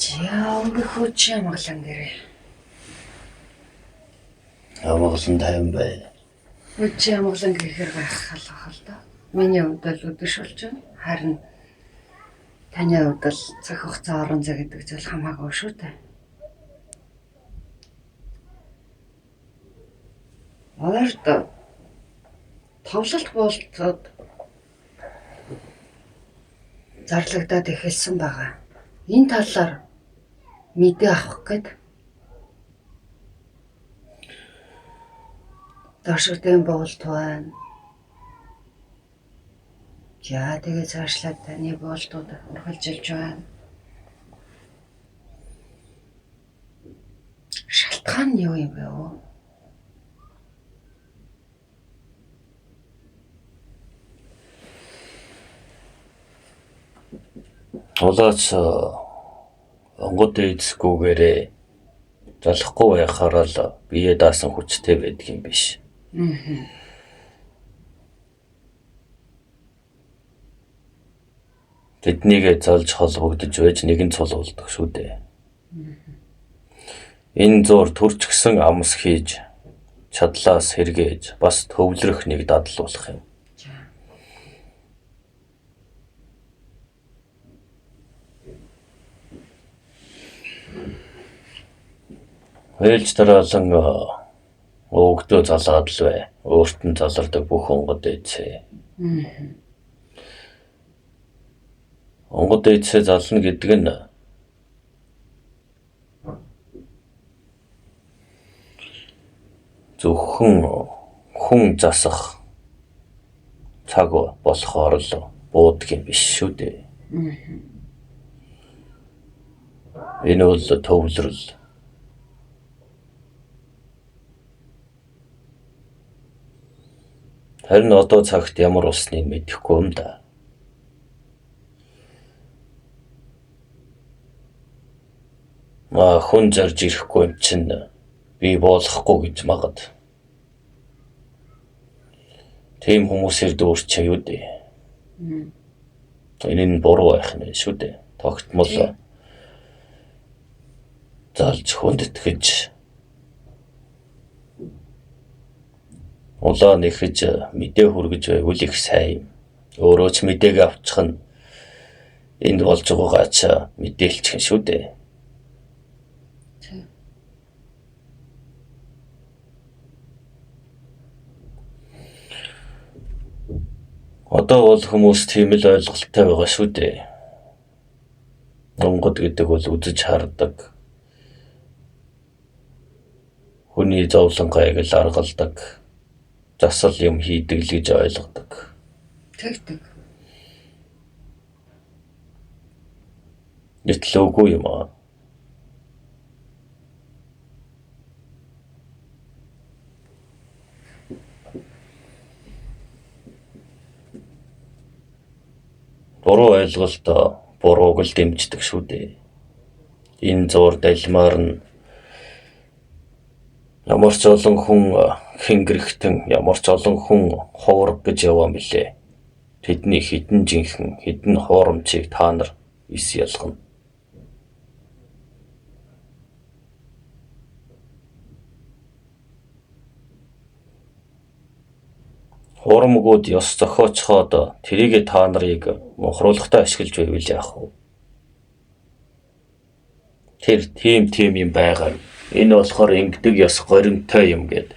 Яа, өнгөхөч амгалан гэрээ. Амгалан тайван бай. Үчи амгалан гэхээр гайхалах л да. Миний хувьд бол өдөш болж байна. Харин таны хувьд бол цаг хугацаа орон зай гэдэг зүйл хамаагүй шүү дээ. Орд товлолт болтод зарлагдаад эхэлсэн байгаа. Энэ талаар мэдээ авах гээд дашигтэн болт байна. За тэгээ цаашлаад таны болтууд ургалжилж байна. Шалтгаан нь юу юм бэ вэ? Улаач онгод эцгүүгээрээ залахгүй байхаараа л бие даасан хүчтэй байдаг юм биш. Тэднийг залж холбогдож байж нэгэн цол болдог шүү дээ. Энэ зур төрчгсөн амс хийж чадлаас сэргээж бас төвлөрөх нэг дадал болох юм. Ээлж дараалан өгдөө залгаад л бай. Өөрт нь залардаг бүх онгод эцээ. Онгод эцээ зална гэдэг нь зөвхөн хүн засах цаг болохоор л буудаг юм биш шүү дээ. Энэ бол төвлөрөл. Харин одоо цагт ямар усныг мэдэхгүй юм да. Хүн зарж ирэхгүй юм чинь би болохгүй гэж магад. Тийм хүмүүсээр дүүрч юу дээ. Энэ нь буруу байх нь шүү дээ. Тогтмол залж хүндэтгэж улаан нэхэж мэдээ хүргэж байвал их сайн юм. Өөрөө ч мэдээг авчих нь энд болж байгаагаа ч мэдээлчих шүү дээ. Одоо бол хүмүүс тийм л ойлголттой байгаа шүү дээ. Онгод гэдэг бол үзэж хардаг. Хүний зовлонгойг л аргалдаг. Засал юм хийдэг л гэж ойлгодог. Тэгдэг. Гэтэл үгүй юм аа. Буруу ойлголт бурууг л дэмждэг шүү дээ. Энэ зур далмаар нь ямар ч олон хүн хингэрхтэн ямар ч олон хүн хувраг гэж яваа мөлий. Тэдний хідэн жинхэн хідэн хуурамчийг та нар ис ялгана. Хуурамгууд ёс зохиочхоод тэрийг та нарыг мухруулахтай ашиглаж байвал яах вэ? Тэр тийм юм байгаа. Энэ болохоор ингэдэг ёс горимтой юм гээд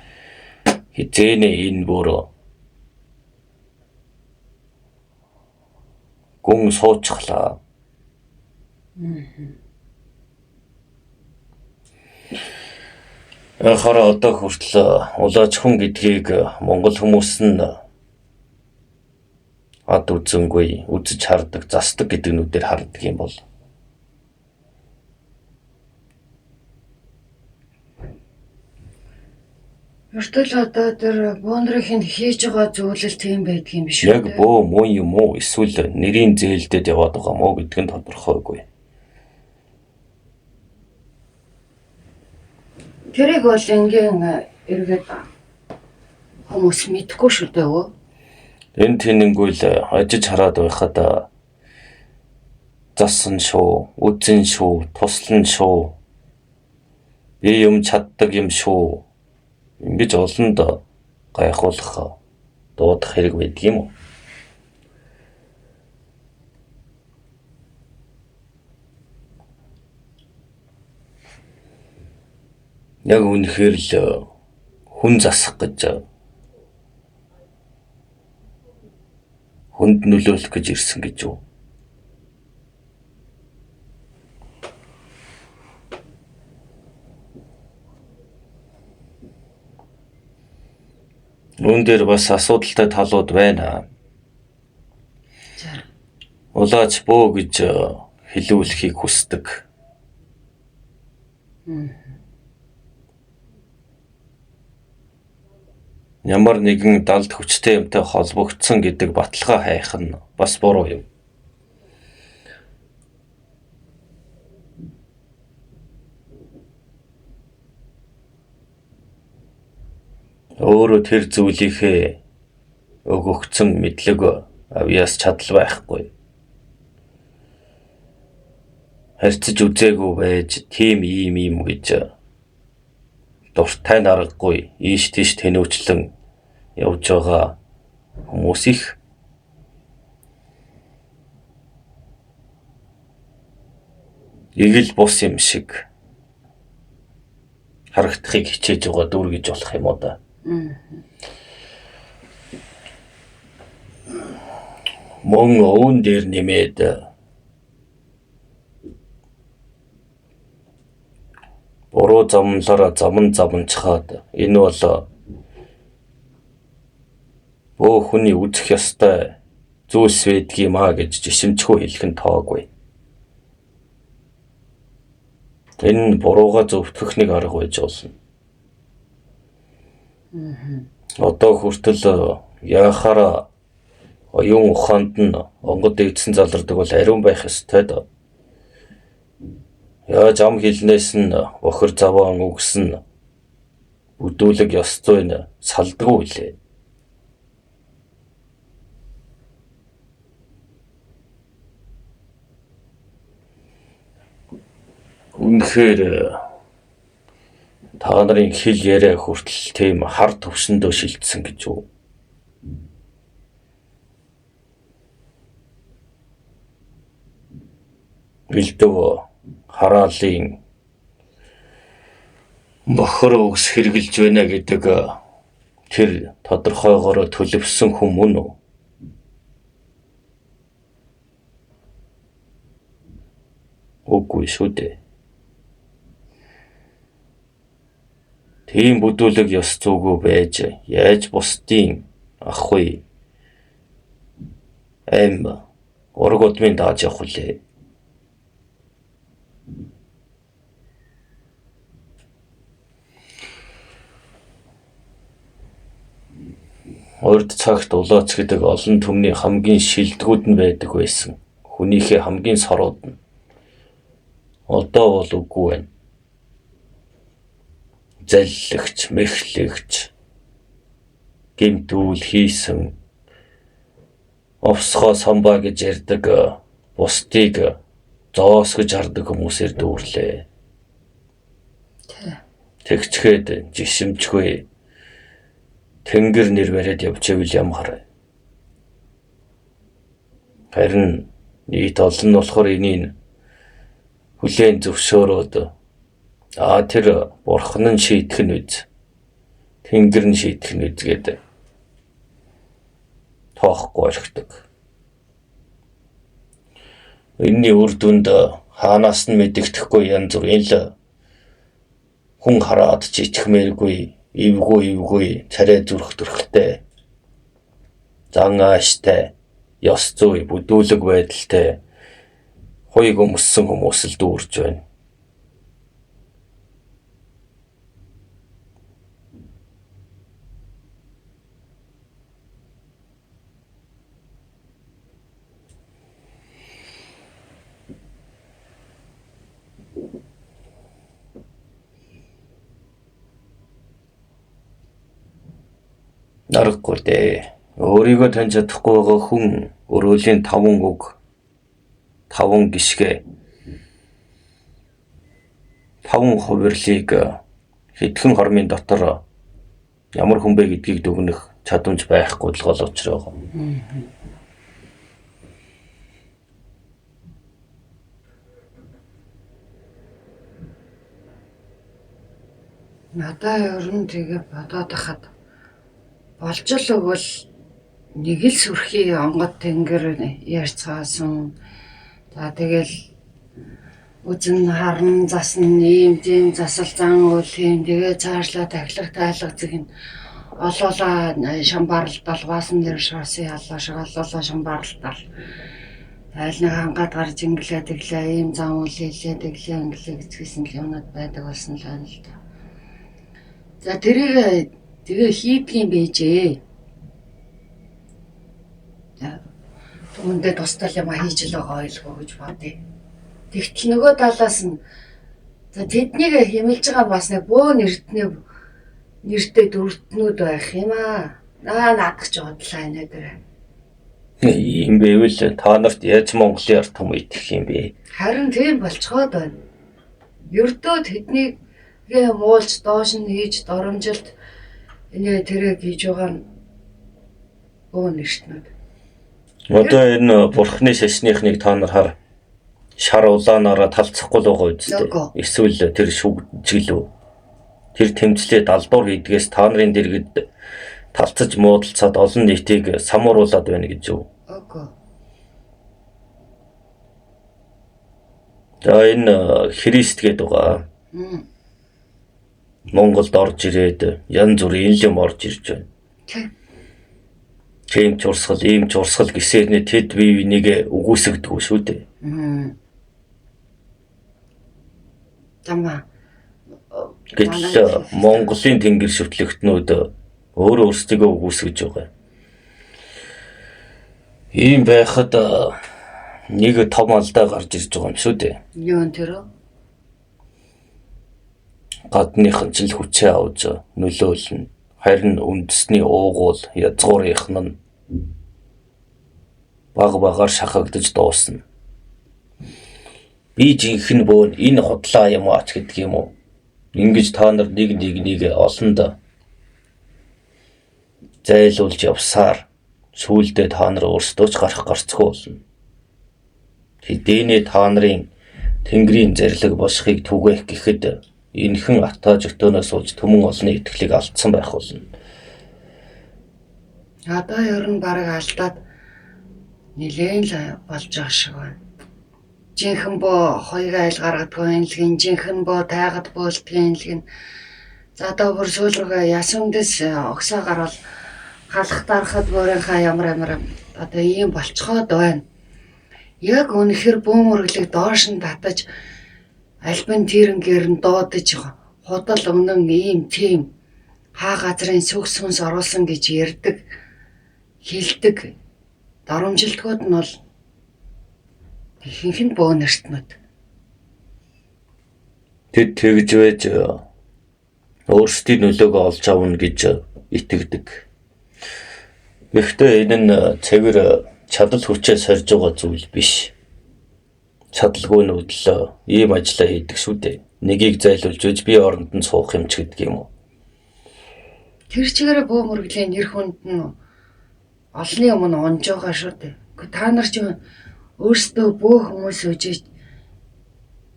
хизээнэ энэ бүр гүн суучглаа. Хараа одоо хүртэл улаач хүн гэдгийг монгол хүмүүс нь ад үзэнгүй үзэж хардаг, засдаг гэдэг нүдээр хардаг юм бол Өртөл одоо тэр бондрын хийж байгаа зүйлэл тийм байдаг юм биш үү? яг бөө муу юм уу эсвэл нэрийн зээлдэд яваад байгаа мó гэдг нь тодорхойгүй. Тэрийг бол ингийн эргээд хүмүүс мэдгүй шүү дээ өө. Энэ тэнэнгүүл ажиж хараад байхад Засан шүү, үзэн шүү, туслан шүү. Би юм чаддаг юм шүү. Ингэж олонд гайхуулах дуудах хэрэг байдаг юм уу? Яг үнэхээр л хүн засах гэж хүнд нөлөөлөх гэж ирсэн гэж юу? Үүн дээр бас асуудалтай талууд байна. Улаач бөө гэж хэлүүлэхийг хүсдэг. Ямар нэгэн далд хүчтэй юмтай холбогдсон гэдэг баталгаа хайх нь бас буруу юм. Өөрөө тэр зүйлийнхээ өгөгдсөн мэдлэг авьяас чадал байхгүй. Харьцаж үзээгүй байж тийм ийм гэж дуртай наргагүй ийш тийш тэнүүчлэн явж байгаа хүмүүс их. Игэл бус юм шиг харагдахыг хичээж байгаа дүр гэж болох юм уу да. Мөн өвн дээр нэмээд буруу замлаараа замчхаад энэ бол бөө хүний үзэх ёстой зүйлс байдгийм аа гэж жишимчгүй хэлэх нь тоогүй. Энэ бурууга зөвтгөх нэг арга байж болно. Одоо хүртэл яахаараа оюун ухаанд нь онгод дэвдсэн залардаг бол ариун байх ёстой доо. Яаж ам хилнээс нь бохир заваан үгсэн бүдүүлэг ёс зүйн салдгүй лээ. Үнэхээр та нарын хэл яриа хүртэл тийм хар төвшөндөө шилжсэн гэж үү? Бэлдв хараалын бохор үгс хэрглэж байна гэдэг тэр тодорхойгоор төлөвсөн хүн мөн үү? Үгүй шүү дээ. Тийм бүдүүлэг ёс зүйгүй байж яаж бусдын ахгүй ураг удмын дааж явах үлээ. Урд цагт улаач гэдэг олон түмний хамгийн шилдэгүүд нь байдаг байсан. Хүнийхээ хамгийн сорууд нь. Одоо бол үгүй байна. Заллагч, мэхлэгч, гэмтүүл хийсэн, овсгоо самбаа гэж ярьдаг, бусдыг зоосгож хардаг хүмүүсээр дүүрлээ. Тэгчгээд жишимчгүй тэнгэр нэр бариад явчихвэл ямар. Харин нийт олон болохоор энийг хүлээн зөвшөөрөөд тэр бурхан нь шийдэх нь үз. Тэнгэр нь шийдэх нь үз гэдэг тоохгүй орхидог. Энэний үр дүнд хаанаас нь мэдэгдэхгүй янз бүрийн л хүн хараад жичгмээргүй, эвгүй царай зүрхтэй, зан ааштай, ёс зүй, бүдүүлэг байдалтай хойг өмссөн хүмүүс л дүүрж байна. Наргагүй дээ. Өөрийгөө таньж чадахгүй байгаа хүн өрөөлийн 5 үг 5 гишгэ 5 хувирлыг хэдхэн хормын дотор ямар хүн бэ гэдгийг дүгнэх чадамж байхгүй л гол учир байгаа. Надаа ер нь тэгээ бодоод хахад болж л өгвөл нэг л сүрхий онгод тэнгэр ярьцгаасан. За тэгэл үзэн харан засан ийм тийм засал зан үйл юм тэгээ цаашлаа тахилах тайлах зэг нь олоолаа шамбарлтал баасан дээр шасын ялла шагаллаа шамбарлтал тайлныг хангаад гарч инглээ тэглээ ийм зан үйл хийлээ тэглээ инглээ гэцгээсэн л юмнууд байдаг болсон л байна л да. За тэрийг тэгээ хийдгийм байжээ. Түүндээ тусдал юм хийж л байгаа ойлгоо гэж бодъё. Тэгтэл нөгөө талаас нь за тэднийг хэмэлж байгаа бас нэг бөө нэртэй дүртнүүд байх юм аа. Наадах ч бодлаа энэ дээр. Ийм байвал та нарт яаж Монголын ард түмэн идэх юм бэ? Харин тийм болцгоод байна. Ердөө тэднийг муулж доош нь хийж доромжилт энэ тэрэг хийж байгаа нь бөө нэртнүүд. Одоо энэ бурхны шашныхныг та нар хар шар улаанаараа талцахгүй л байгаа үстэй. Эсвэл тэр шүгжгэлүү. Тэр тэмцлээ далдуур хийдгээс та нарын дэргэд талцаж муудалцаад олон нийтийг самууруулад байна гэж юу? Үгүй. За энэ Христ гэдэг байгаа. Монголд орж ирээд янз бүрийн юм орж ирж байна. Тийм чурсгал, ийм чурсгал гэсээр тэд бие бинийгээ үгүйсгдэг шүү дээ. Тамаа. Гэтэл Монголын тэнгэр шүтлэгтнүүд өөрөө өөрсдийгөө үгүйсгэж байгаа. Ийм байхад нэг том алдаа гарч ирж байгаа юм шүү дээ. Юу нэрөө? Гадныхан ч л хүчээ авч нөлөөлнө. Харин үндэсний уугуул язгуурынх нь баг багаар шахагдаж дуусна. Би жинхэнэ бөөн энэ худлаа юм аач гэдэг юм уу? Ингэж та нар нэг олонд зайлуулж явсаар сүүлдээ та нар өөрсдөө ч гарцгүй болно. Хэдийнэ та нарын тэнгэрийн зэрлэг босхийг түгээх гэхэд энэхэн атааж өтөнөөс улж түмэн олны итгэлийг алдсан байх болно. Одоо ер нь бараг алдаад нилээн л болж байгаа шиг байна. Жинхэнэ боо хоёрыг айл гаргадгүй инлгэн жинхэнэ боо тайгад бөөлтгийн инлгэн за одоо бүр сүүлрүүгээ ясамдэс огсоо гарвал халах дарахад бүрийнхаа ямар одоо ийм болцоход байна. Яг үнэхээр бөөм үргэлэг доош нь татаж альбан тэрэнгээр нь дуудаж худал өмнөн ийм тийм хаа газрын сүгс сүнс оруулсан гэж ярьдаг хилдэг доромжилтгууд нь бол ихэнх нь бөө нэртнүүд. Тэд тэгж байж өөрсдийн нөлөөгөө олж авна гэж итгэдэг. Гэхдээ энэ нь цэвэр чадал хүчээ сорж байгаа зүйл биш. Чадалгүйнүүд л ийм ажиллаа хийдэг шүү дээ. Нэгийг зайлуулж үж би оронд нь суух юм ч гэдэг юм уу. Тэр чигээр бөө мөргөлийн нэр хүнд нь олны өмнө унж байгаа шүү дээ. Та нар ч өөрсдөө бөө хүмүүс үжиж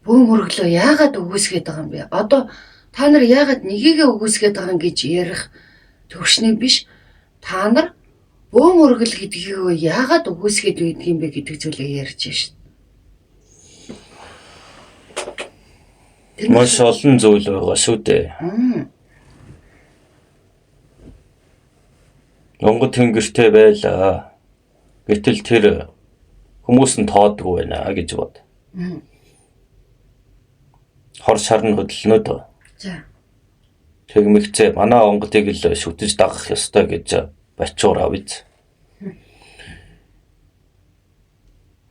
бөө мөргөлөө яагаад үгүйсгээд байгаа юм бэ? Одоо та нар яагаад нэгийгээ үгүйсгээд байгаа юм гэж ярих төвшний биш. Та нар бөө мөргөл гэдгийг яагаад үгүйсгээд байдаг юм бэ гэдэг зүйлээ ярьж шээ. Маш олон зүйл байгаа шүү дээ. Онгод тэнгэртэй байлаа. Гэтэл тэр хүмүүс нь тоодгүй байна гэж бод. Хор шарн хөдөлнөд. За. Тэгмэгцээ манай онгодыг л шүтэж дагах ёстой гэж бачуур авъя.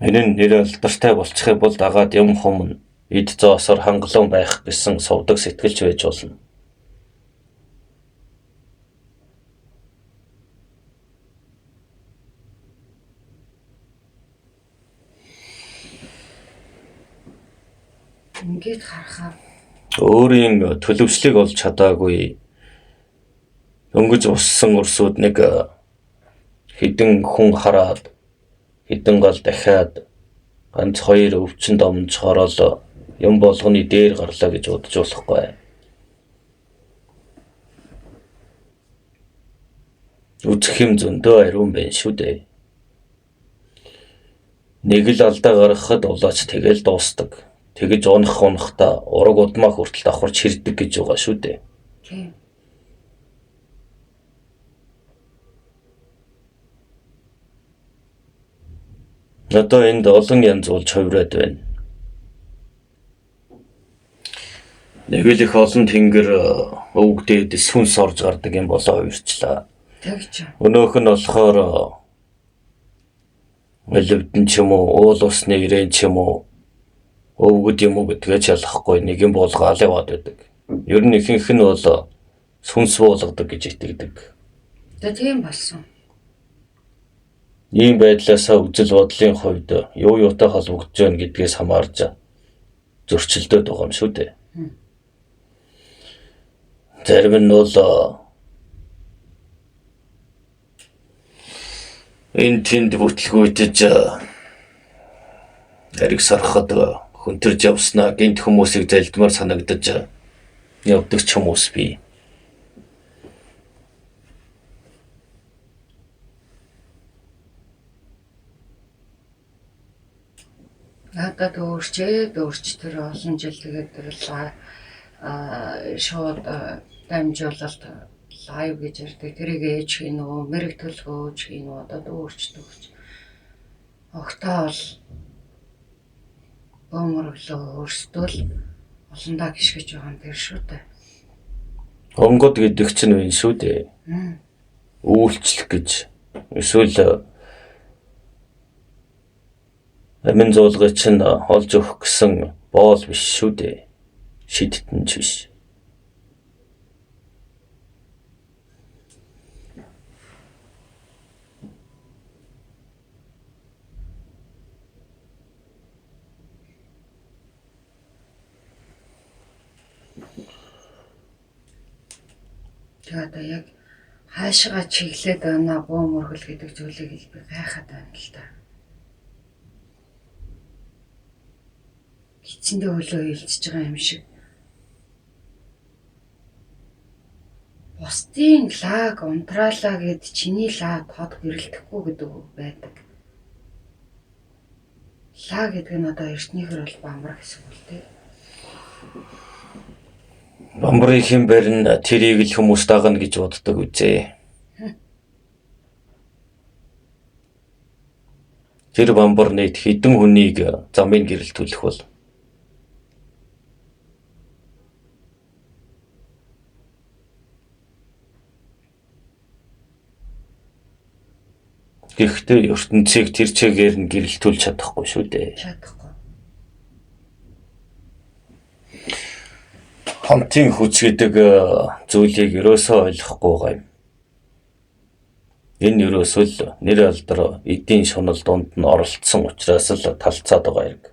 Энэ нь нэр алдартай болчихыг бол дагаад юм хүмүн эд зоосоор хангалуун байх гэсэн сувдаг сэтгэлч байж болно. Ингээд харахаар өөрийн төлөвшлийг олж чадаагүй өнгөж уссан өрсөд нэг хідэн хүн хараад хідэн гал дахиад ганц хоёр өвчин домж хорол юм болгоны дээр гарлаа гэж бодож болохгүй. Үзэх юм зөндөө ариун байна шүү дээ. Нэг л алдаа гаргахад улаач тэгэл дуустдаг. Тэгэж унахта ураг удмаа хүртэл давхарч хэрдэг гэж байгаа шүү дээ. тийм. Одоо энд олон янз болж хувираад байна. Нэг л их олон тэнгэр өвгдээд сүнс орж гардаг юм болоо хувирчлаа. Тэгж. Өнөөх нь болохоор мэлвдэн ч юм уу, уул усны ирээн ч юм уу, өвгөд юм уу гэдгээ ялахгүй нэг юм болгоал яваад байдаг. Ер нь ихэнх нь бол сүнс болгодог гэж итгэдэг. Тэгээ тийм болсон. Ийм байдлаасаа үзэл бодлын хувьд юу юутай холбогдож байна гэдгээс хамаарч зөрчилдөд байгаа юм шүү дээ. Зарим нь бол энэ тэнд бүтлгүүтэж ариг сархад хөнтөрж явснаа гинт хүмүүсийг залдмаар санагдаж явдаг ч хүмүүс бий. Надад өөрч тэр олон жил тэгээд тэр шууд дамжуулалт лайв гэж ярьдаг. Тэрийг ээж хийн үү, мэрэг төлгөөж хийн үү, одоо өөрчдөгч. Огтоо бол бомөрглөө өөрсдөө л олондоо гიშгэж байгаа юм тэр шүү дээ. Онгод гэдэг чинь вэ шүү дээ. Үйлчлэх гэж эсвэл амин зуулгыг чинь олж өгөх гэсэн боол биш шүү дээ. Шидтэн ч биш. Тэгээд одоо яг хаашгаа чиглээд байна бомөргөл гэдэг зүйлийг би гайхаад байна л да. Эцэндээ хөлөө хилчиж байгаа юм шиг. Бусдын лаг унтраалаа гэд чиний лаа тод гэрэлтэхгүй гэдэг байдаг. Лаа гэдэг нь одоо эртнийхэр бол бамбар гэсэн үг л дээ. Бамбарын хэм барин тэрийг л хүмүүс дагна гэж боддог үзээ. Тэр бамбар нийт хэдэн хүнийг замын гэрэлтүүлэх бол гэхдээ ертөнцийг тэр чигээр нь гэрэлтүүлж чадахгүй шүү дээ. Чадахгүй. Хамтын хүч гэдэг зүйлийг ерөөсөө ойлгохгүй байгаа юм. Энэ ерөөсөө л нэр алдар эдийн шунал дунд нь оролцсон учраас л талцаад байгаа хэрэг.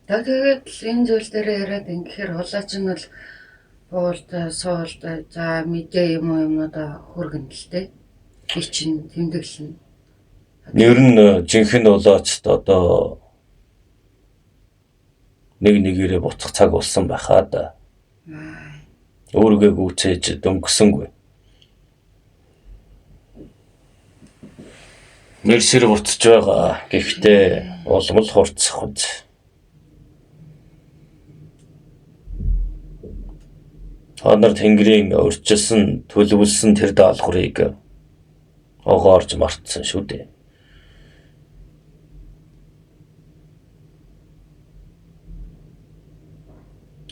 Тэгээд энэ зүйл дээр яриад ингэхээр хулаач нь бол буулд суулд за мэдээ юмнуудаа хөргөн л дээ. Би чинь тэмдэглэн. Ер нь жинхэнэ улаачд одоо нэг нэгээрээ буцах цаг болсон байхаа да. Өөргөө гүцээж дөнгөсөнгүй. Нэрсэр буцаж байгаа. Гэхдээ улам л хурцсах үз. Ханар тэнгэрийн өрчилсөн төлөвлөсөн тэр даалгаврыг огоорж мартсан шүү дээ.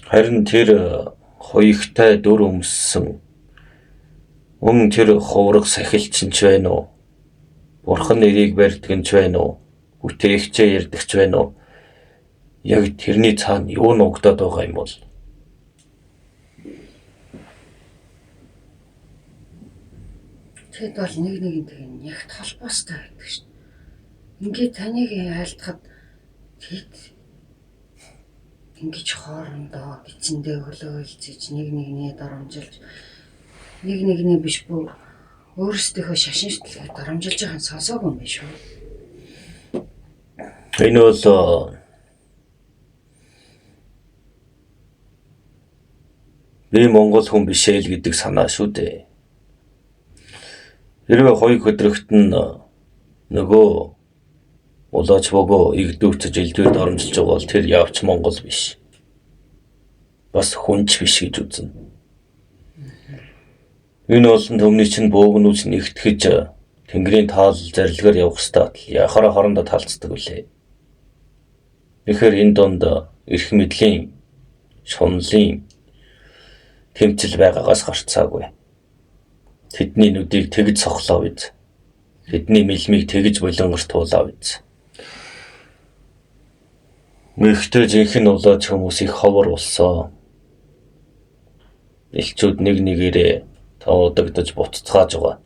Харин тэр хоёртай дөр өмссөн мөн тэр хувраг сахилч ч байна уу? Бурхан нэрийг барьдаг нь ч байна уу? Бүтээгчээ ярьдаг ч байна уу? Яг тэрний цаана юу нугдаад байгаа юм бол? Тэгэд бол нэг нэгнтэйг нягт холбоостой байдаг шүү дээ. Ингээд таныг айлтахад Тэд ингэж хоорондоо эцэндээ хөлөөлцөж нэг нэгний дарамжилж нэг нэгний биш бүр өөрсдийнхөө шашин шүтлгийг дарамжилж байгааг сонсоогүй юм биш үү? Энэ бол би Монгол хүн биш ээ л гэдэг санаа шүү дээ. Хэрвээ хоёуг хөдрөхт нь нөгөө улаач богоо игдүүцэж элдвэр дарамжилж байгаа бол тэр явч Монгол биш. Бас хүнч биш гэж үзнэ. Энэ олон төмний чинь бөөгнүүч нэгтгэж Тэнгэрийн таал зарилгаар явах стат яхаараа хоорондоо талцдаг үлээ. Тэгэхээр энэ донд эрх мэдлийн, шунлын тэмцэл байгаагаас гарцаагүй. Тэдний нүдийг тэгж сохлоо биз. Тэдний мэлмийг тэгж болонгортуулаа биз. Мөхтэй жинхэнэ улаач хүмүүс их ховор болсон. Элчүүд нэг нэгээрээ тавуудагдаж буццгааж байгаа.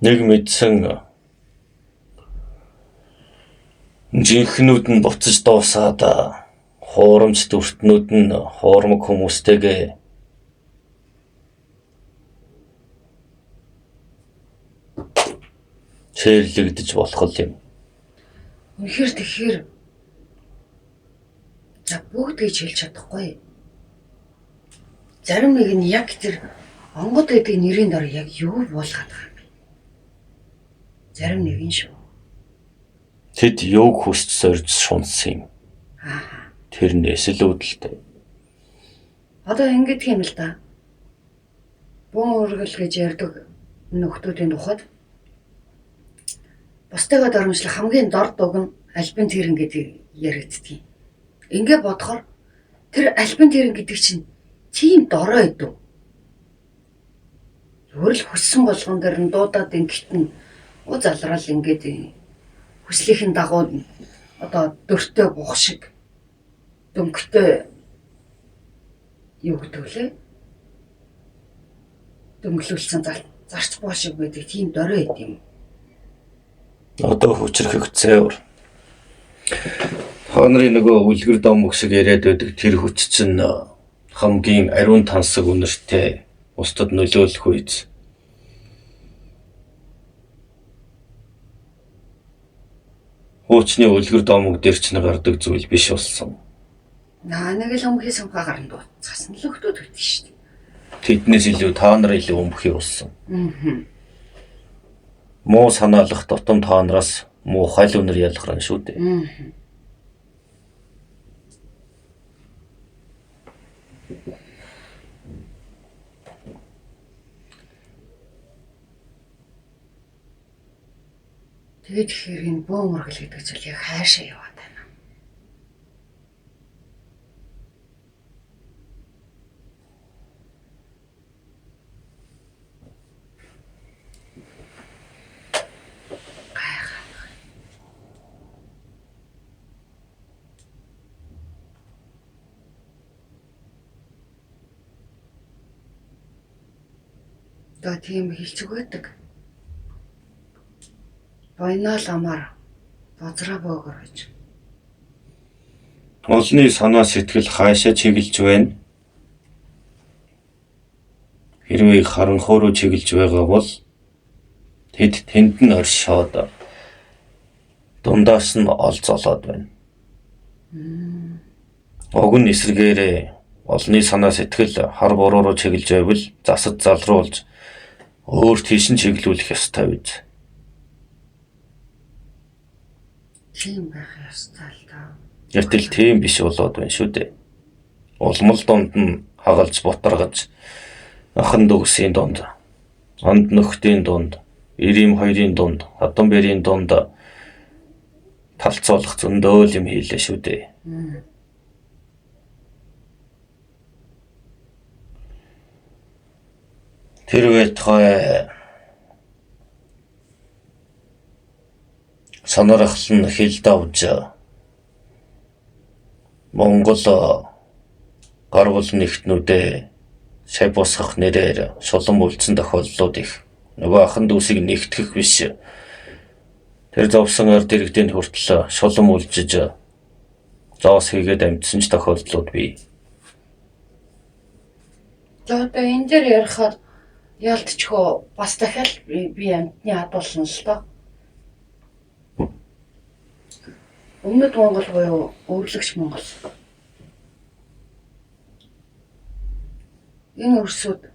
Нэг мэдсэн жинхнүүд нь буцаж дуусаад хуурамч дүртнүүд нь хуурмаг хүмүүстэйгээ чэрлэгдэж болох юм. Үнэхээр тэгэхээр за бүгд гэж хэлж чадахгүй. Зарим нэг нь яг тэр онгод гэдэг нэрийн дор яг юу буулгаад байгаа юм бэ? Зарим нэг нь шүү. Тэд юуг хүсч сорж шунсан юм. Тэрнээс л үүдэлтэй. Одоо ингэдэг юм л да. Бун ургал гэж ярьдаг нөхдүүдийн тухайд бусдыгаа дарамжлах хамгийн дорд дуг нь альбин тэрэн гэдэг яригддаг. Ингээ бодохоор тэр альбин тэрэн гэдэг чинь тийм дорой идэв. Зүгээр л хүссэн болгон дээр нь дуудаад ингэтэн уу залраал ингээд хүслийнхэн дагуу одоо дөртөө бух шиг дөнгөтэй юу гэдэг лээ? Дөнгөлүүлсэн зарч боо шиг байдаг тийм дорой идэв юм. Одоо хүчрэх зэвэр. Та нарын нөгөө үлгэр дом шиг яриад байдаг тэр хүч чинь хамгийн ариун тансаг үнэртэй бусдад нөлөөлөх үйс. Хуучны үлгэр домог дээр ч гардаг зүйл биш болсон. Нэг л өмхий самхаа гарна дууцсан л өгтөд өгдөө шүү дээ. Тэднээс илүү та нар илүү өмхий болсон. Муу санаалах дотом та нараас муу хайл үнэр ялгарна шүү дээ. Тэгээд тэгэхээр энэ бөөн ургал гэдэг зүйл яг хаашаа яваад байна? Одоо тийм хэлж өгөөдөг. Бойнол амар бозраа боогор гэж. Олны санаа сэтгэл хаашаа чиглэж байна? Хэрвээ харанхуй руу чиглэж байгаа бол тэнд нь оршоод дундаас нь олзолоод байна. Уг нь эсрэгээрээ олны санаа сэтгэл хар буруу руу чиглэж байвал засад залруулж өөр тийш нь чиглүүлэх ёстой биз. Тийм байх ёстой л даа. Гэтэл тийм биш болоод байна шүү дээ. Улмал донд нь хагалж бутаргаж ахан дүүсийн донд, анд нөхдийн донд, Ирим хоёрын донд, Хатан бэрийн донд талцуулах зөндөө юм хийлээ шүү дээ. Тэр байтугай санаарахл нь хил давж Монгол гар бол нэгтнүүдээ сая босгох нэрээр шулан үлдсэн тохиолдлууд их Нөгөө ахын дүүсийг нэгтгэх биш. Тэр зовсон ард иргэдэнд хүртэл шулам үлжиж зоос хийгээд амьдсан ч тохиолдлууд бий. За одоо энэ дээр ярихаар ялтчгүй бас дахиад би амьтны хадуулсан л доо. Өмнөд Монгол буюу өвлөгч Монгол. Энэ өрсөд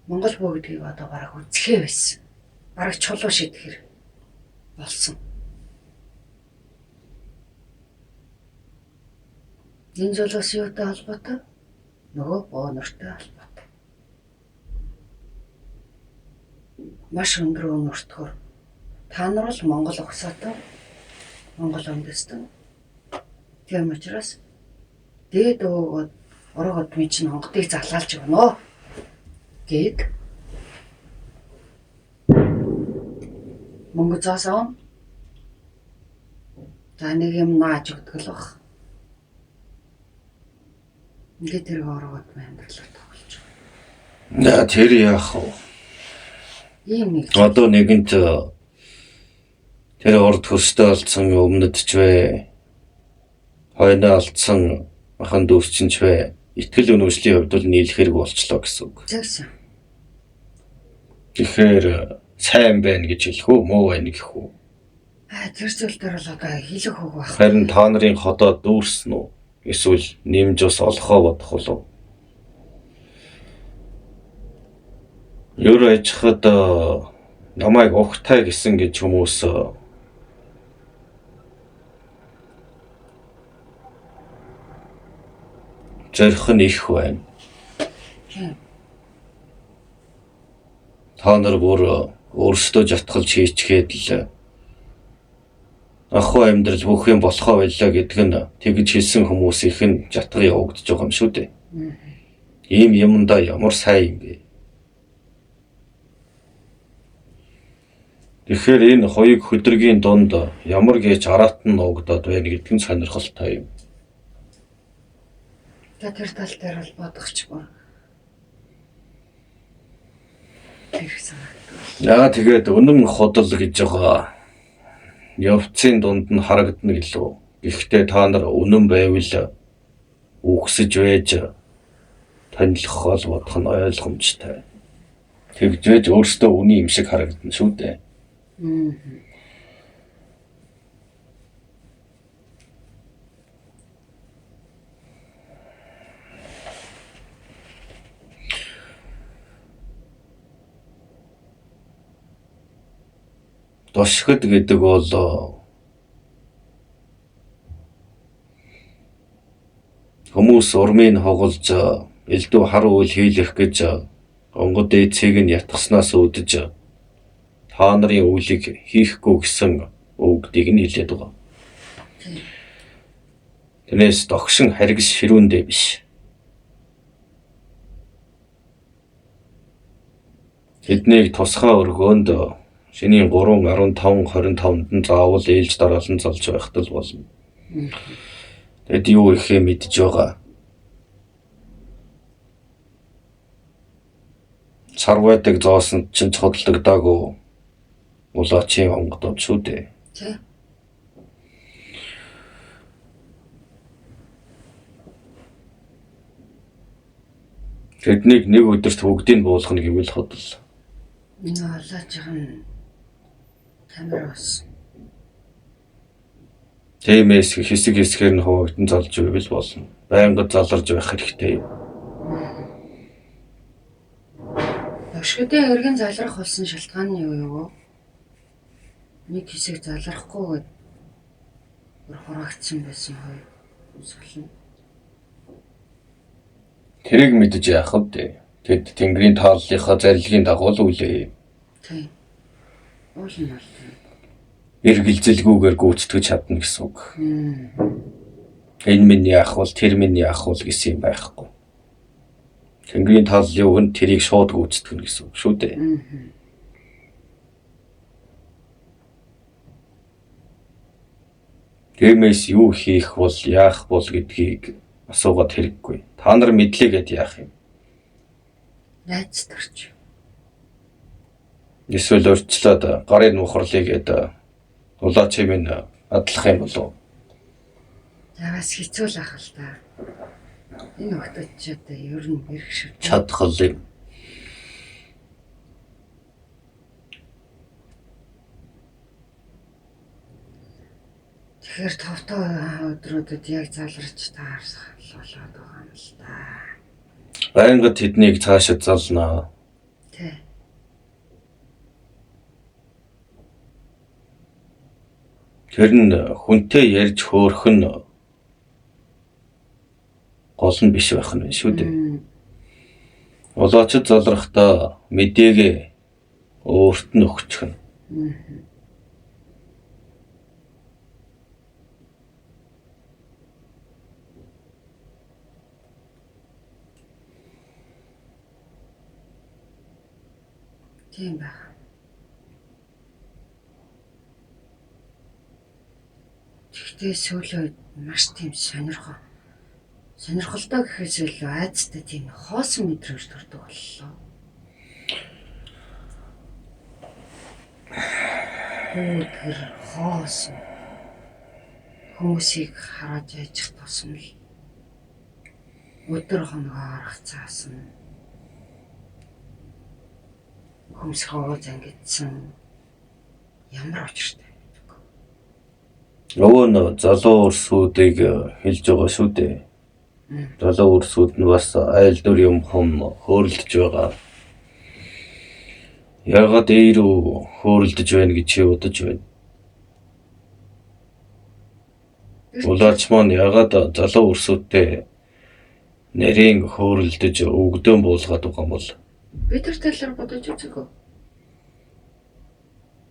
Монгол бүгдийг одоо бараг үзэхээ байсан. Бараг чулуу шидэхэр болсон. Энэ зүйлс юутай холбоотой? Нөгөө бөөнөртэй холбоотой. Маш өндөр өнөртгөр. Та нар бол Монгол угсаатай Монгол үндэстэн. Тийм учраас дээд өвгөд орогод ми чинь онгодыг залгаалж өгнө гэд Монгол заасан. За нэг юм нааж өгдөг л баг. Ингээд тэр орогод амьдралаа тоглож За байгаа. тэр яах вэ? Ийм нэг. Одоо нэгэнт тэр урд хөстэй алдсан өмнөд ч вэ, хойноо алдсан ахын дүүс чинь ч вэ, итгэл үнэмшлийн хувьд бол нийлэх хэрэг болчлоо гэсэн үг. Тэгсэн. Тэгэхээр сайн байна гэж хэлэх үү, муу байна гэх үү? Тэр зүйл дээр бол одоо хэлэх үг байх. Харин та нарын ходоо дүүрсэн үү? Эсвэл нэмж ус олохоо бодох болов? Юу яжхад намайг ухтай гэсэн гэж хүмүүс зорих нь их байна. Та нар бүр өөрсдөө жатгалж хийчгээд л ахуй амьдрал бүх юм болохоо байлаа гэдэг нь тэгж хэлсэн хүмүүс их нь жатга явагдаж байгаа юм шүү дээ. Ийм юмдаа ямар сайн юм бэ? Тэгэхээр энэ хоёуг хөдөргийн дунд ямар гэж аратан нуугдаад байна гэдэг нь сонирхолтой юм. Тэр тал дээр бол бодохчгүй. Тэр санагдав. Яа тэгээд үнэн худал гэж байгаа явцын дунд нь харагдана гэлөө. Гэхдээ та нар үнэн байвал үгсэж байж танилцах хол бодох нь ойлгомжтой. Тэгж байж өөрсдөө үний юм шиг харагдана шүү дээ. Дошгод гэдэг бол хүмүүс урмыг хоголж элдв харуу үйл хийлэх гэж онгод эцэг нь ятгаснаас үүдэж та нарын үйлийг хийхгүй гэсэн үгдийг нь хэлээд байгаа. Тэрнээс догшин харгис ширүүндээ биш. Тэднийг тусгай өргөөнд шинийн 3, 15, 25-нд нь заавал ээлж дараалан залж байхад л болно. Тэд юу ихээ мэдж байгаа. Сарвайдаг зоосон чинь цодлогдаагүй улаачийн онгодод шүү дээ. Тий. Тэднийг нэг өдөрт бүгдийг буулгах нь гэвэл хөдөл. Энэ олооч юм камер ус. Тиймээс хэсэг хэсгээр нь хуваагдсан залж байвал болно. Байнга заларж байх хэрэгтэй юм. Өшгөдөө эргэн залрах болсон шалтгаан нь юу вэ? Нэг хэсэг залрахгүй бүр хураагдсан байсан хоёр үсгэлэн. Тэрийг мэдэж яах вэ? Тэд Тэнгэрийн тааллынхаа зарилгын дагуу л үлээ. Тий. Уулын бол. Эргэлзэлгүйгээр гүйцэтгэж чадна гэсэн үг. Энэ минь яах вэ? Тэр минь яах вэ гэсэн юм байхгүй. Тэнгэрийн тааллын өгөнд тэрийг шууд гүйцэтгэнэ гэсэн үг шүү дээ. Тиймээс юу хийх бол яах бол гэдгийг асуугаад хэрэггүй. Та нар мэдлээ гэд яах юм? Найз төрч. Эсвэл урьдчилаад гарын нухарлыг улаач юм адлах юм болов. За бас хэцүү л ах л та. Энэ хөлтөд ч одоо ер нь ирэх шүү. Чадхал юм. Тэгэхээр товтой өдрүүдэд яг заларч таарах болоод байгаа юм л да. Байнгын тэднийг цаашид залнаа. Тэ. Тэр нь хүнтэй ярьж хөөрөх нь гол нь биш байх нь шүү дээ. Улаачд залрахдаа мэдээгээ өөрт нь өгчих нь. Тийм байх. Гэхдээ сүүлийн үед маш тийм сонирхолтой гэхээс илүү айцтай тийм хоосон мэдрэмж төрдөг боллоо. Тэр хоосон хүмүүсийг хараад яж тусам л өдөр хоногоо арах цаасан хүмүүс хаваа зангидсан ямар очиртай байдаг. Нөгөө нь залуу өрсүүдийг хэлж байгаа шүү дээ. Залуу өрсүүд нь бас айл дөр юм хөөрөлдөж байгаа. Ягаад eerүү хөөрөлдөж байна гэж чи бодож байна? Улаач маань ягаад залуу өрсүүдтэй нэрийн хөөрөлдөж өгдөөн буулгаад байгаа юм бол? Бид нар талаар бодож үзээгөө.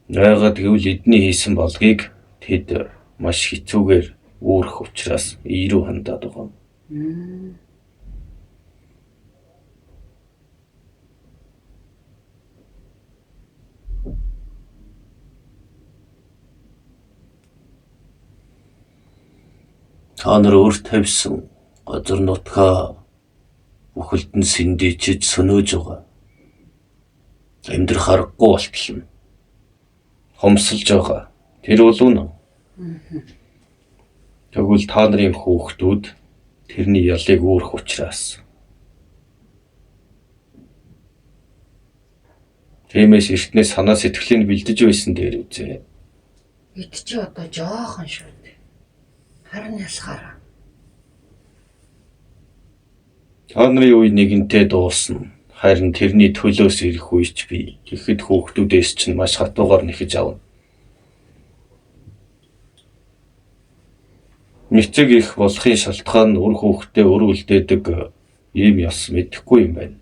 Ягаад гэвэл эдний хийсэн болгийг тэд маш хэцүүгээр үүрэх учраас eerүү хандаад байгаа. Та нар өөр тавьсан газар нутгаа бүхэлд нь сэндийчж сөнөөж байгаа. Амьдрах аргагүй болтолно. Хомсолж байгаа. Тэр бол үнэн. Тэгвэл та нарын хүүхдүүд тэрний ялыг үүрэх учраас. Тиймээс эртнээ санаа сэтгэлийг бэлдэж байсан дээр үзээ. Эд чи одоо жоохон шүү дээ. Харин ялахаараа. Та нарын үе нэгэнтээ дуусна. Харин тэрний төлөөс ирэх үеч би ихэд хүүхдүүдээс чинь маш хатуугаар нэхэж авна. Нэцэг их болохын шалтгаан нь үр хүүхдээ өрүүлдээдэг ийм ёс мэдэхгүй юм байна.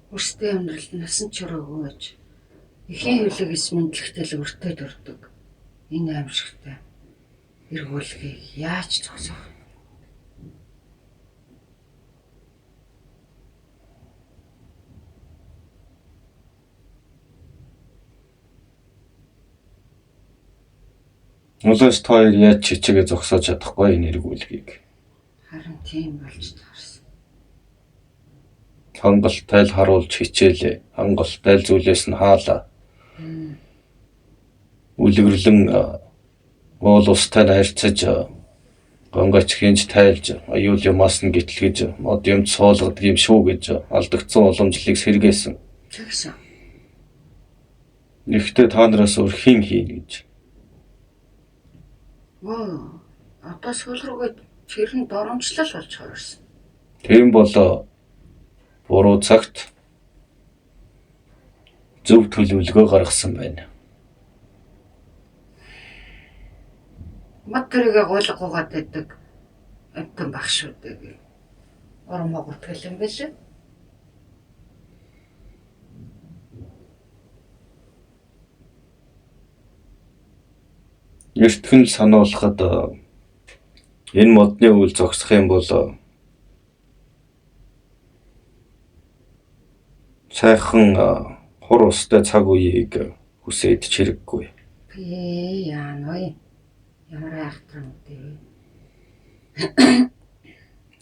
Өрстэй амьдралд насан чураа өгөөж эхийн хөлөгс мэдлэгтэл өртөө төрдөг. Энэ аимшигтай эргүүлгийг яаж зогсоох? Улаас та хоёр яаж чичээгээ зогсоож чадахгүй энэ эргүүлгийг. Харин тийм болж таарсан. Хангалттай л харуулж хичээлээ. Хангалттай л зүйлээс нь хаалаа. Үлгэрлэн уул устай нь харьцаж гонгоч хинж тайлж аюул юмас нь гэтлгэж мод юмд суулгадаг юм шүү гэж алдагдсан уламжлалыг сэргээсэн. Тэгсэн. Нэгтээ та нараас өрхийн хийн гэж. Одоо сүүл рүүгээ тэр нь доромжлол болж хувирсан. Тийм болоо буруу цагт зөв төлөвлөгөө гаргасан байна. Мод тэрийг гуйлгуугаад байдаг амтан баг шүү дээ. Ормоо гутгал юм байлээ. Эртхэн л сануулхад энэ модны үйл зогсох юм бол сайхан хур устай цаг үеийг хүсээд чирэггүй. Яан ой. Ямар айхтар юм бэ?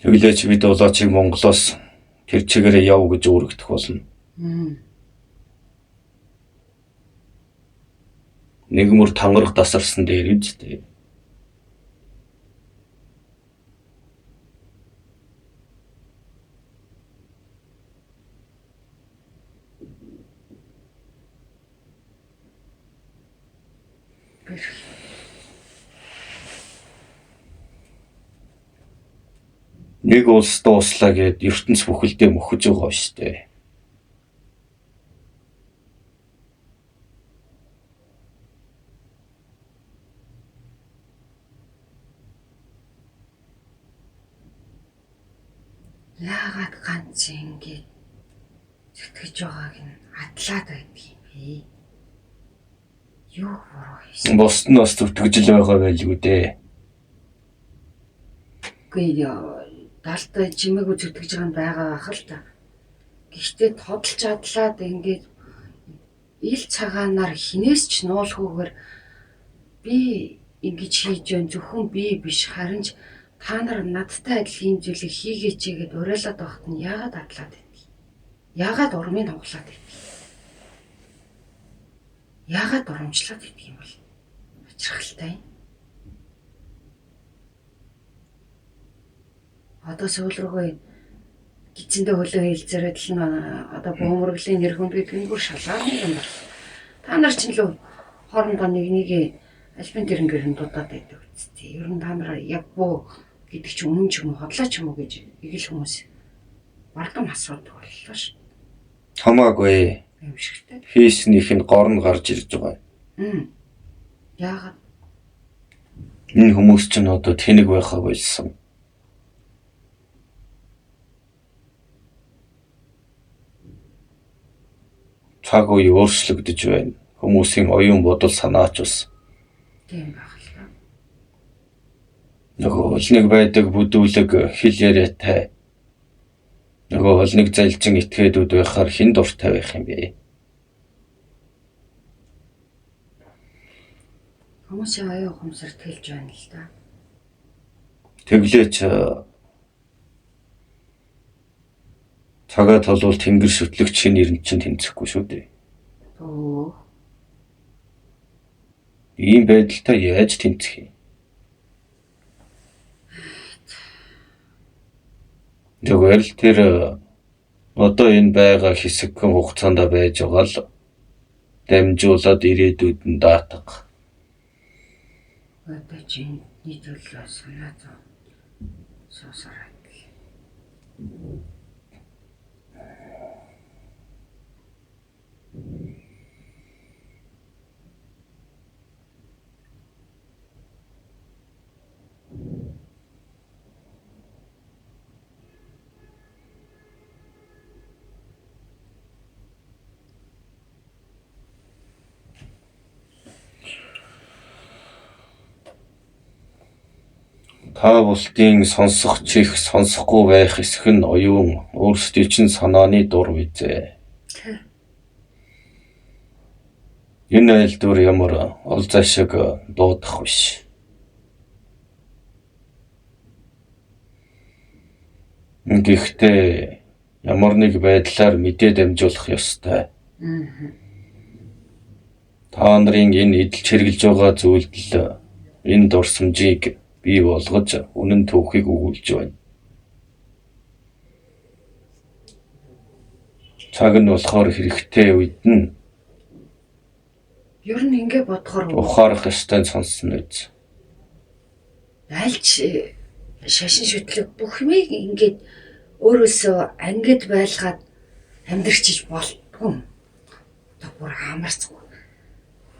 Тэглээч бид улаачийг Монголоос тэр чигээрээ яв гэж үүрэгдэх болно. Нэг мөр тангараг тасарсан дээр үздэй. Нэг улс дууслаа гэд ертөнц бүхэлдээ мөхөж байгаа штэ. Яагаад ганц ингэж зүтгэж байгааг нь адлаад байдаг юм бэ? Юу буруу хийсэн? Босд нь бас зүтгэж л байгаа байлгүй дээ. Үгүй далд чимээгүй зүтгэж байгаа нь байгаа ах л та. Гэхдээ тодолж адлаад ингэж ил цагаанаар хинээс ч нуулахгүйгээр би ингэж хийж байна зөвхөн би биш харин ч та нар надтай адил ийм зүйлийг хийгээч гэгээд уриалаад байхад нь яагаад адлаад байдгийг? Яагаад урмыг тоглоод байдгийг? Яагаад урамжлаад байдгийг юм бол? Учирхалтай. Одоо сүүл рүүгээ гизэндээ хөлөө хэлцээрээд л одоо бөмбөргөлийн нэр хүнд гэдэг нь бүр шалгаар юм байна. Та нар ч л хоорондоо нэг альбин тэрнгэр нь дуудаад байдаг үстэй. Ер нь та нар яг бөө гэдэг чи үнэн ч юм уу хотлоо ч юм уу гэж игэл хүмүүс бардам асуудаг боллоо шүү. Хамаагүй. Юм шигтэй. Хийснийх нь гор нь гарч ирж байгаа. Яагаад? Энэ хүмүүс ч одоо тэнэг байхаа болсон. Цаг үе өөрчлөгдөж байна. Хүмүүсийн оюун бодол санаач бас. Тийм байх л. Нөгөө олныг байдаг бүдүүлэг хэл яриатай. Нөгөө олныг залжин этгээдүүд байхаар хэн дуртай байх юм бэ? Хүмүүсийн оюун ухамсар тэлж байна л да. Тэглээч цагаа толвол тэнгэр шүтлэгчийн нэрнд чинь тэмцэхгүй шүү дээ. Ийм байдалтай яаж тэмцэх юм? Зүгээр л тэр одоо энэ байгаа хэсэгхэн хугацаанд байж байгаа л дамжуулаад ирээдүйд нь даатах. Одоо чинь нийтлээ санаа зов суусараад. Та бусдын сонсох чих сонсохгүй байх эсэх нь оюун өөрсдийн чинь санааны дур визээ. Энэ айлдвар ямар олзаа шиг дуудах биш. Гэхдээ ямар нэг байдлаар мэдээ дамжуулах ёстой. Та нарын энэ эдэлж хэрглэж байгаа зүйлд л энэ дурсамжийг бий болгож үнэн түүхийг өгүүлж байна. Цаг нь болохоор хэрэгтэй үед нь Ер нь ингэ бодохоор ухаарах ёстой сонссон үз. альч шашин шүтлэг бүх юмыг ингээд өөрөөсөө ангид байлгаад амьдрчиж болтгүй. Одоо бүр хамарцгүй.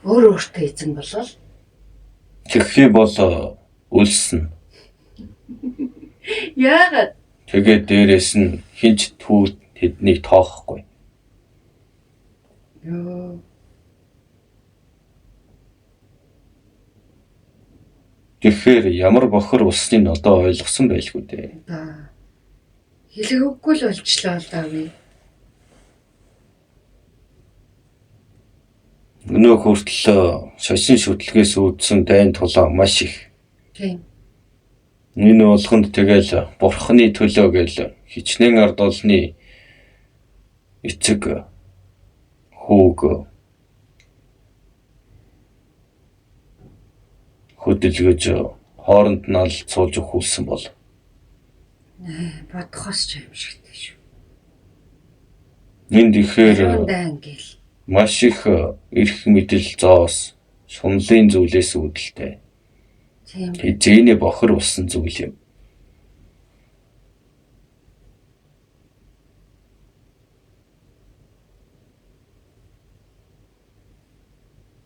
Өөртөө эзэн болол. Тэгэхээ бол үлсэн. Яагаад? Тэгээд дээрэс нь хинч түүд тэднийг тоохгүй. Йоо. Тэгэхээр ямар бохор усныг нь одоо ойлгосон байлгүй дээ. Хэлэхгүй л болчлоо л даа би. Өнөө хүртэл шашин шүтлгээс үүдсэн дайн тулаа маш их. Тийм. Энэ болгонд тэгэл бурхны төлөө гэл хичнээн ард олны эцэг хүүг хөдөлгөж хооронд нь алцуулж өгүүлсэн бол Бодхоос ч аимшигтэй шүү. энд ихээр Дан гэл. маш их эрх мэдэл зоос шунлын зүйлээс үүдэлтэй. Тийм. Хизээний бохор болсон зүйл юм.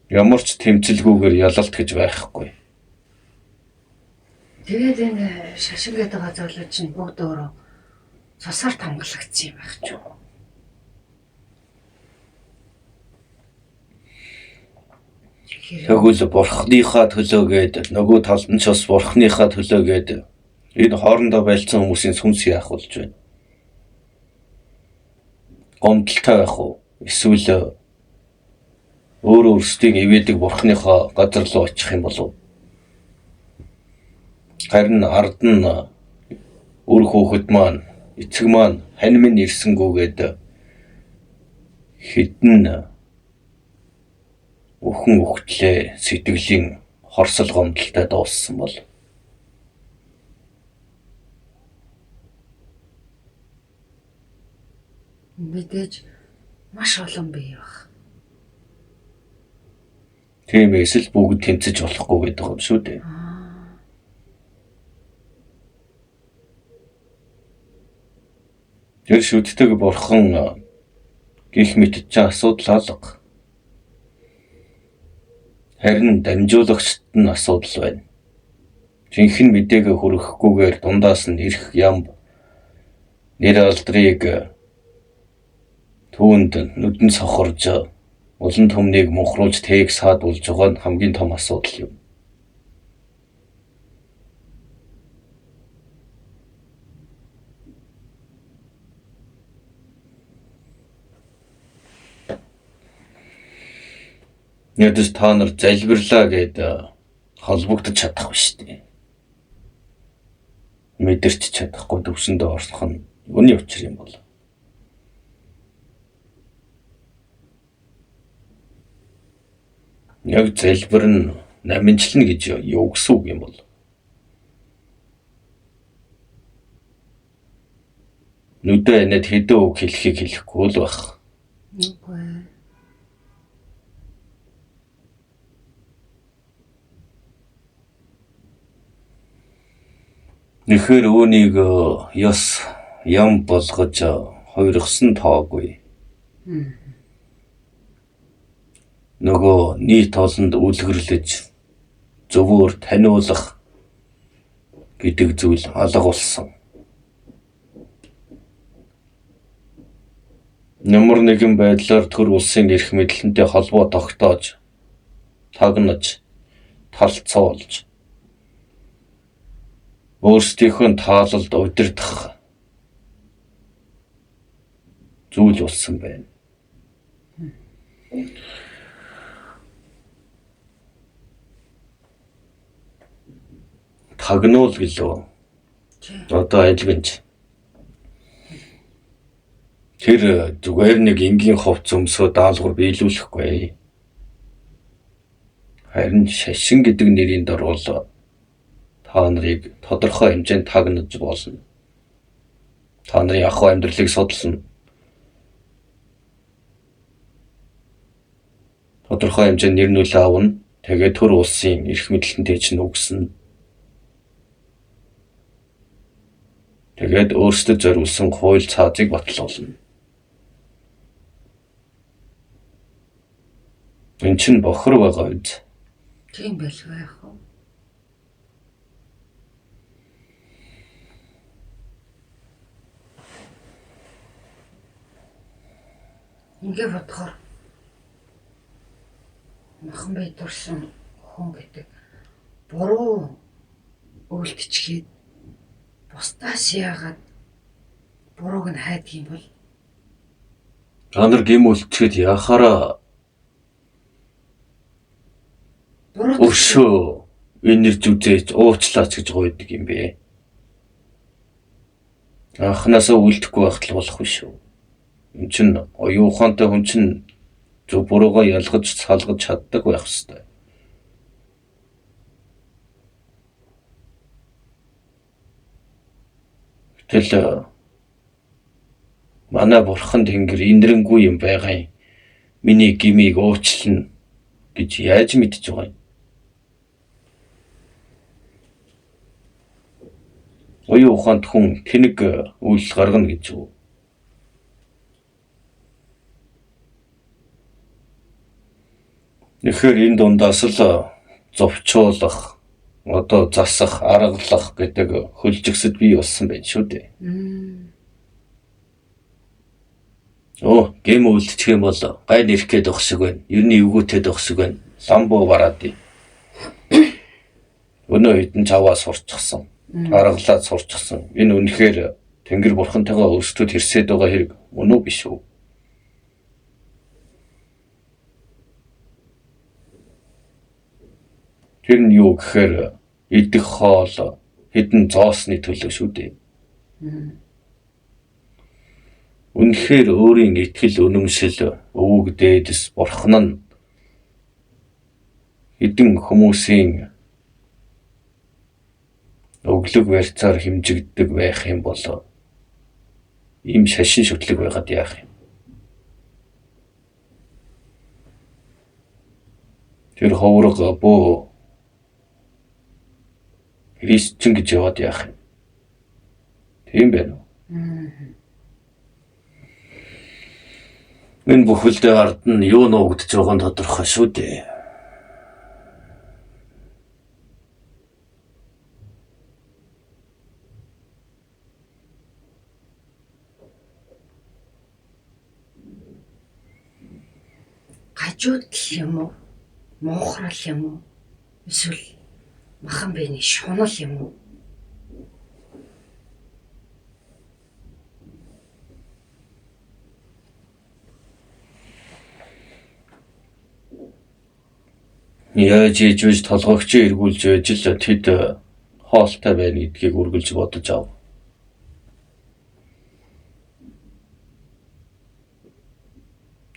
Ямар ч тэмцэлгүйгээр ялалт гэж байхгүй. Тэгээд энэ шашингээд байгаа зоолууд чинь бүгд өөрөө цусаар тамгалагдсан юм байх ч юу. Тэгвэл бурхныхаа төлөөгээд нөгөө талд нь ч бас бурхныхаа төлөөгээд энэ хоорондоо байлцсан хүмүүсийн сүнс яах болж байна? Гомдолтой байх уу? Эсвэл өөрөө өөрсдийн ивэдэг бурхныхаа газар руу очих юм болов? Харин ард нь үр хөөхд маань, эцэг маань хань минь ирсэнгүүгээд хідэн өхөн өгтлээ сэтгэлийн хорсол гомдолтой дууссан бол мэдээж маш олон бий баг. тиймээс л бүгд тэмцэж болохгүй гэдэг юм шүү дээ. Тэр шүтдэг бурхан гих мэдчих асуудал алга. Харин дамжуулагчд нь асуудал байна. Жинхэнэ мэдээгээ хүргэхгүйгээр дундаас нь ирэх ям нэр алдрыг түүнд нүдэн сохорж улан төмнийг мөнхруулж тээг саадуулж байгаа нь хамгийн том асуудал юм. Ядаж та нар залбирлаа гэдэг холбогдож чадах биш үү? Мэдэрч чадахгүй төвсөндөө орох нь юуны учир юм бол? Яг залбир нь намжлна гэж юу гэсэн үг юм бол? Нүдэ анад хэдэн үг хэлхийг хэлэхгүй л байх. Үгүй. Нэхэр үүнийг ёс ям болгож хувиргасан тоогүй. Нөгөө нийт олонд үлгэрлэж зөвөр таниулах гэдэг зүйл алга болсон. Ямар нэгэн байдлаар төр улсын эрх мэдлэнтэй холбоо тогтоож, тагнаж, талцуулж өөрсдийнхөө таалалд удирдах зүйл болсон байна. Тагнуул гэлөө. Одоо айлгэнж. Тэр зүгээр нэг энгийн ховц өмсөө даалгавар биелүүлэхгүй. Харин шашин гэдэг нэрийн дор та нарыг тодорхой хэмжээнд тагнаж болно. Та нарын ахуй амьдралыг судална. Тодорхой хэмжээнд нэр нөлөө авна. Тэгээд төр улсын эрх мэдлэнтэй чинь үгснэ. Тэгээд өөрсдөд зориулсан хууль цаазыг батлуулна. Энэ чинь бохор байгаа үед. Тийм байлгүй яах вэ? Ингээ бодохоор махан бай дурсан хүн гэдэг буруу үйлдэлчгээд бусдаас яагаад бурууг нь хайдаг юм бол? Та нар гэм үлчгэд яхаараа өршөө энерж үзээж уучлаач гэж гуйдаг юм бэ. Анханасаа үлдэхгүй байхад л болох биш үү? Энд чинь оюун ухаантай хүн чинь зөв буруугаа ялгаж салгаж чаддаг байх ёстой. Гэтэл манай бурхан Тэнгэр инэрэнгүй юм байгаа юм. Миний гмийг уучлна гэж яаж мэдж байгаа юм? Оюун ухаанд хүн тэнэг үйлс гаргана гэж үү? Тэгэхээр энэ дундаас л зовчуулах, одоо засах, аргалах гэдэг хөлжигсэд бий болсон байх шүү дээ. Гэм үлдчих юм бол гай нэрх гээд ах шиг байна. Ерний эвгүүтэд ах шиг байна. Ламбуу бараад ий. Өнөө хэдэн чаваа сурчсан. Аргалаад сурчсан. Энэ үнэхээр Тэнгэр бурхантайгаа өөрсдөд хэрсээд байгаа хэрэг мөн үү биш үү? Тэр нь юу гэхээр идэх хоол хэдэн зоосны төлөө шүү дээ. Үнэхээр өөрийн итгэл үнэмшил өвөг дээдэс бурхан нь хэдэн хүмүүсийн өглөг барьцаар хэмжигддэг байх юм бол ийм шашин шүтлэг байгаад яах юм? Тэр ховрог бөө Христчин гэж яваад яах юм? Тийм байна уу? Энэ бүхэлдээ ард нь юу нуугдж байгаа нь тодорхой шүү дээ. Гажууд юм уу? Муухрал юм уу? Эсвэл махан биений шунал юм уу? Яаж ийж толгойгч эргүүлж байж л тэд хоолтой байна гэдгийг үргэлж бодож ав.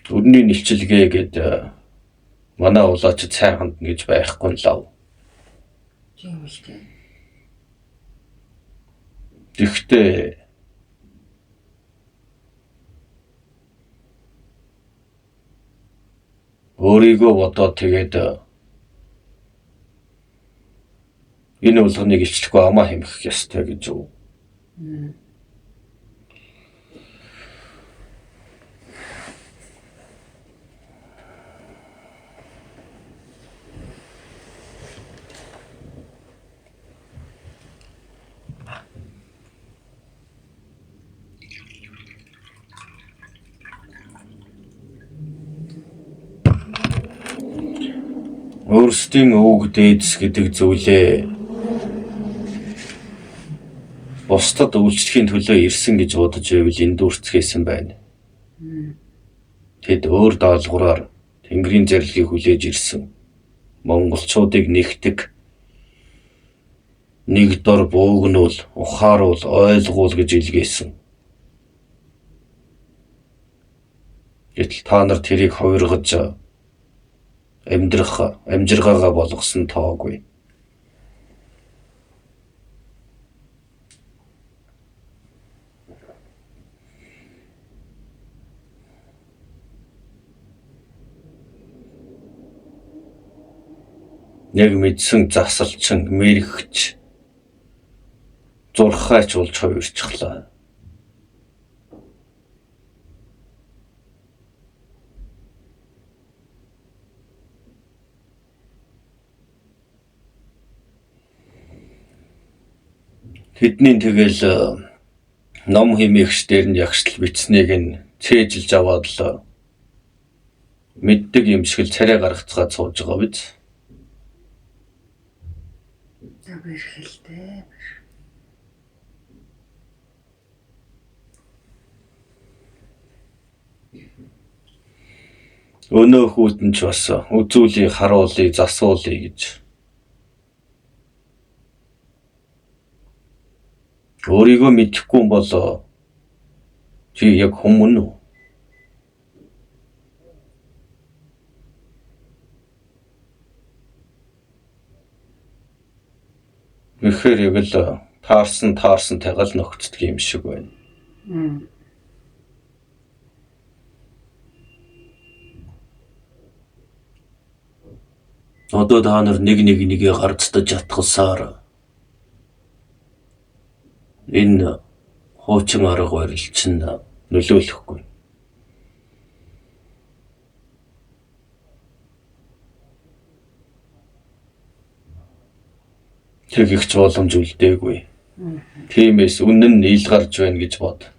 Өрний нэлчилгээ гээд манай улаач сайн хандна гэж байхгүй лав. Тийм л дээ. Тэгтээ өөрийгөө бодоод тэгээд энэ улгыг илчлэхгүй амаа хэмэх ёстой гэж үү? Өөрсдийн өвөг дээдэс гэдэг зүйлээ бусдад үйлчлэхийн төлөө ирсэн гэж бодож байвал энд үрцгээсэн байна. Тэд өөр даалгавраар Тэнгэрийн зарилыг хүлээж ирсэн. Монголчуудыг нэгтгэх, нэг дор буугнуул, ухааруул, ойлгуул гэж илгээсэн. Гэтэл та нар тэрийг хувиргаж амжиргаагаа болгосон тоогүй. Яг мэдсэн засалчин, мэрэгч, зурхайч болж хувирчихлаа. Тэдний тэгэл ном хэмээгчдэр нь ягштал бичснийг нь цээжилж аваад л мэддэг юм шиг л царай гаргацгаад сууж байгаа биз? Яг эрхэлтэй. Өнөө хүүтэн ч бас үзүүлий, харуулъя, засуулъя гэж өөрийгөө мэдэхгүй бол чи яг хүмүүн үү? Ихэр яг л таарсан тайгал нөхцдөг юм шиг байна. Одоо та нар нэгээ гарцдаж атгасаар энэ хуучин арга барил чинь нөлөөлөхгүй. Тэгэгч боломж үлдээгүй. Тиймээс үнэн нь ил гарч байна гэж бод.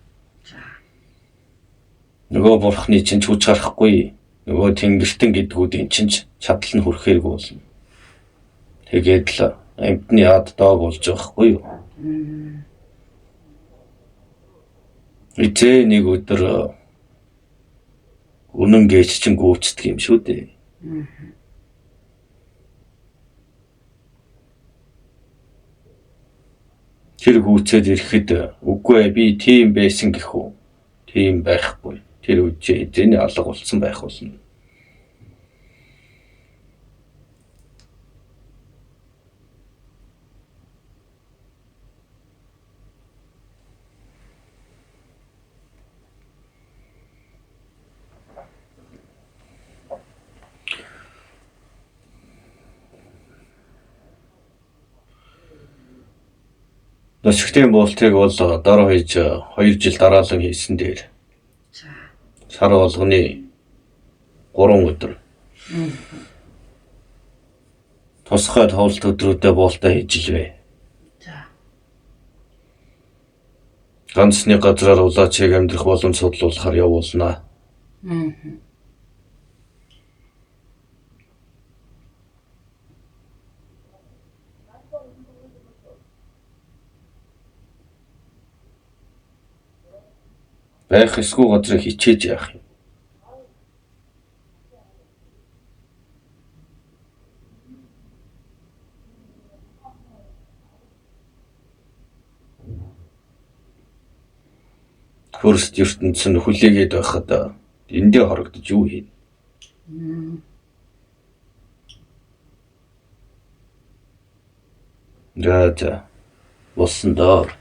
Нөгөө бурхны чинь хүч гарахгүй. Нөгөө тэнгэртэн гэдгүүдийн чинь чадал нь хүрэхэрэг болно. Тэгээд л амьтны ад дог болж байхгүй юу? Эцээ нэг өдөр үнэн гэж чинь гүйцэтгэх юм шүү дээ. Тэр гүйцээд ирэхэд үгүй би тийм байсан гэх үү? Тийм байхгүй. Тэр үжи эзэний алга болсон байх болно. Носгтын буултыг бол дор хаяж 2 жил дараалан хийсэн дээр. Сар болгоны 3 өдөр. Тусгай тоглолт өдрүүдэд буултаа хийж илвэ. Ганцны газраар улаачийг амьдрах боломж судлуулахаар явуулнаа. Байх эсгүй газрыг хичээж яах юм. Хөрс ертөнц нь хүлээгээд байхад эндээ хорогдож юу хийнэ? За болсон доо.